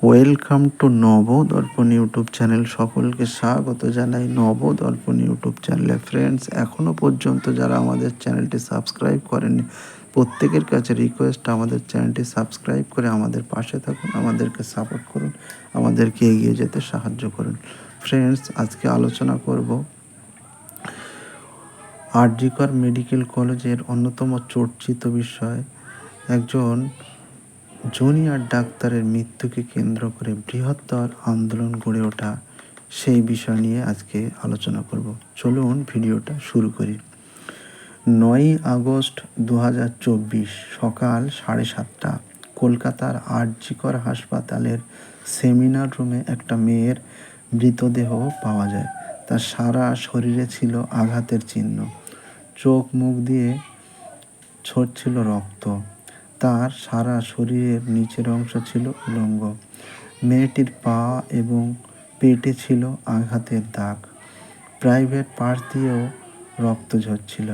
Welcome to Nabadarpan YouTube channel. সকলকে স্বাগত জানাই নবদর্পণ ইউটিউব চ্যানেলে। ফ্রেন্ডস, এখনও পর্যন্ত যারা আমাদের চ্যানেলটি সাবস্ক্রাইব করেনি, প্রত্যেকের কাছে রিকোয়েস্ট, আমাদের চ্যানেলটি সাবস্ক্রাইব করে আমাদের পাশে থাকুন, আমাদেরকে সাপোর্ট করুন, আমাদেরকে এগিয়ে যেতে সাহায্য করুন। ফ্রেন্ডস, আজকে আলোচনা করব আর.জি. কর মেডিকেল কলেজের অন্যতম চর্চিত বিষয়, একজন জুনিয়র ডাক্তারের মৃত্যুকে কেন্দ্র করে বৃহত্তর আন্দোলন গড়ে ওঠা, সেই বিষয় নিয়ে আজকে আলোচনা করব। চলুন ভিডিওটা শুরু করি। 9ই আগস্ট 2024 সকাল 7:30 কলকাতার আর.জি. কর হাসপাতালের সেমিনার রুমে একটা মেয়ের মৃতদেহ পাওয়া যায়। তার সারা শরীরে ছিল আঘাতের চিহ্ন, চোখ মুখ দিয়ে ঝরছিল রক্ত, তার সারা শরীরের নিচের অংশ ছিল উলঙ্গ। মেয়েটির পা এবং পেটে ছিল আঘাতের দাগ, প্রাইভেট পার্ট দিয়েও রক্ত ঝরছিল।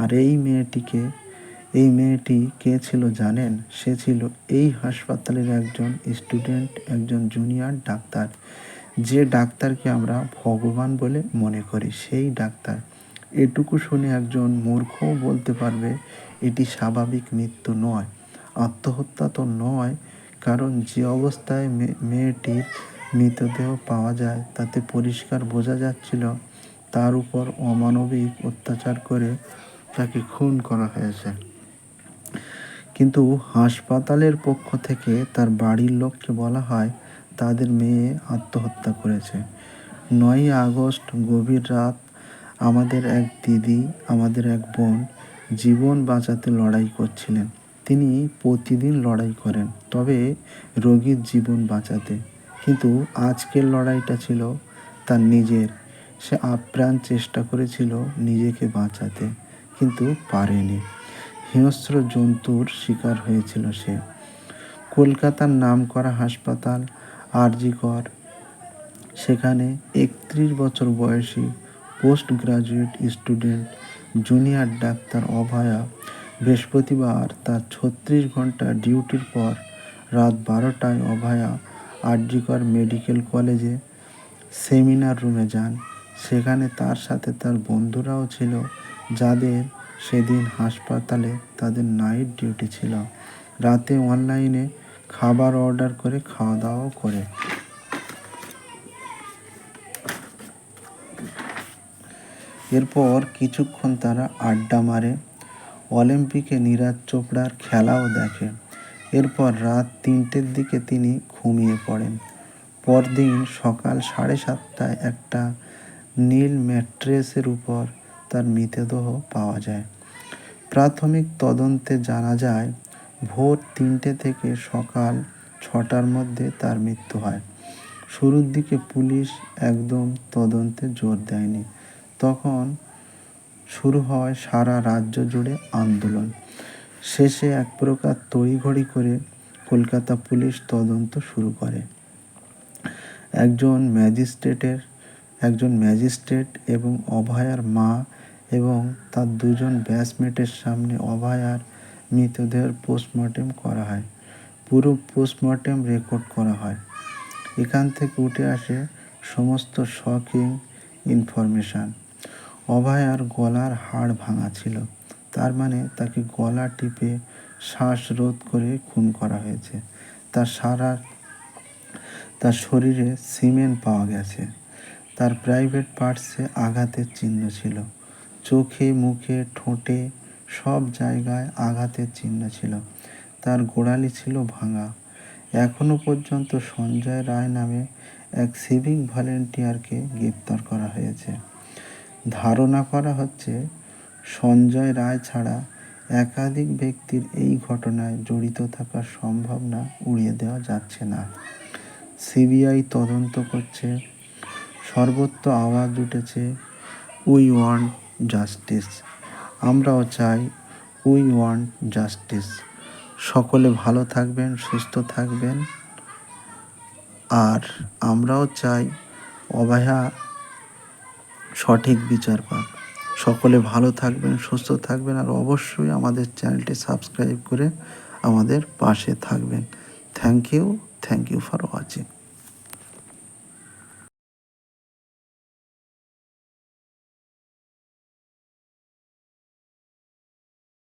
আর এই মেয়েটি কে ছিল জানেন? সে ছিল এই হাসপাতালের একজন স্টুডেন্ট, একজন জুনিয়র ডাক্তার। যে ডাক্তারকে আমরা ভগবান বলে মনে করি, সেই ডাক্তার। এটুকু শুনে একজন মূর্খও বলতে পারবে এটি স্বাভাবিক মৃত্যু নয়, আত্মহত্যা তো নয়, কারণ যে অবস্থায় মেয়েটির মৃতদেহ পাওয়া যায় তাতে পরিষ্কার বোঝা যাচ্ছিল তার উপর অমানবিক অত্যাচার করে তাকে খুন করা হয়েছে। কিন্তু হাসপাতালের পক্ষ থেকে তার বাড়ির লোককে বলা হয় তাদের মেয়ে আত্মহত্যা করেছে। 9ই আগস্ট গভীর রাত, আমাদের এক দিদি, আমাদের এক বোন জীবন বাঁচাতে লড়াই করছিলেন। তিনি প্রতিদিন লড়াই করেন, তবে রোগীর জীবন বাঁচাতে। কিন্তু আজকের লড়াইটা ছিল তার নিজের। সে আপ্রাণ চেষ্টা করেছিল নিজেকে বাঁচাতে, কিন্তু পারেনি। হিংস্র জন্তুর শিকার হয়েছিল সে। কলকাতার নামকরা হাসপাতাল আর.জি. কর, সেখানে 31 বছর বয়সী পোস্ট গ্রাজুয়েট স্টুডেন্ট জুনিয়র ডাক্তার অভয়া বৃহস্পতিবার তার 36 ঘন্টা ডিউটির পর রাত 12টায় অভয়া আর.জি. কর মেডিকেল কলেজে সেমিনার রুমে যান। সেখানে তার সাথে তার বন্ধুরাও ছিল, যাদের সেদিন হাসপাতালে তাদের নাইট ডিউটি ছিল। রাতে অনলাইনে খাবার অর্ডার করে খাওয়া দাওয়াও করে। এরপর কিছুক্ষণ তারা আড্ডা মারে, অলিম্পিকে নীরজ চোপড়ার খেলাও দেখে। এরপর রাত 3টের দিকে তিনি ঘুমিয়ে পড়েন। পরদিন সকাল 7:30টায় একটা নীল ম্যাট্রেসের উপর তার মৃতদেহ পাওয়া যায়। প্রাথমিক তদন্তে জানা যায় ভোর 3টে থেকে সকাল 6টার মধ্যে তার মৃত্যু হয়। শুরুর দিকে পুলিশ একদম তদন্তে জোর দেয়নি। তখন শুরু হয় সারা রাজ্য জুড়ে আন্দোলন। শেষে এক প্রকার তড়িঘড়ি করে কলকাতা পুলিশ তদন্ত শুরু করে। একজন ম্যাজিস্ট্রেট এবং অভয়ার মা এবং তার 2জন ব্যাচমেটের সামনে অভয়ার মৃতদেহের পোস্টমর্টেম করা হয়। পুরো পোস্টমর্টেম রেকর্ড করা হয়। এখান থেকে উঠে আসে সমস্ত শকিং ইনফরমেশান। অভয়ার গলার হাড় ভাঙা ছিল, তার মানে তাকে গলা টিপে শ্বাসরোধ করে খুন করা হয়েছে। তার শরীরে সিমেন্ট পাওয়া গেছে। তার প্রাইভেট পার্টসে আঘাতের চিহ্ন ছিল, চোখে, মুখে, ঠোঁটে সব জায়গায় আঘাতের চিহ্ন ছিল। তার গোড়ালি ছিল ভাঙা। এখনো পর্যন্ত সঞ্জয় রায় নামে এক সিভিক ভলেন্টিয়ারকে গ্রেপ্তার করা হয়েছে। ধারণা করা হচ্ছে সঞ্জয় রায় ছাড়া একাধিক ব্যক্তির এই ঘটনায় জড়িত থাকার সম্ভাবনা উড়িয়ে দেওয়া যাচ্ছে না। সিবিআই তদন্ত করছে। সর্বত্র আওয়াজ উঠেছে, উই ওয়ান্ট জাস্টিস। আমরাও চাই, উই ওয়ান্ট জাস্টিস। সকলে ভালো থাকবেন, সুস্থ থাকবেন। আর আমরাও চাই অভয়া সঠিক বিচার পাক। সকলে ভালো থাকবেন, সুস্থ থাকবেন, আর অবশ্যই আমাদের চ্যানেলটি সাবস্ক্রাইব করে আমাদের পাশে থাকবেন। Thank you. Thank you for watching.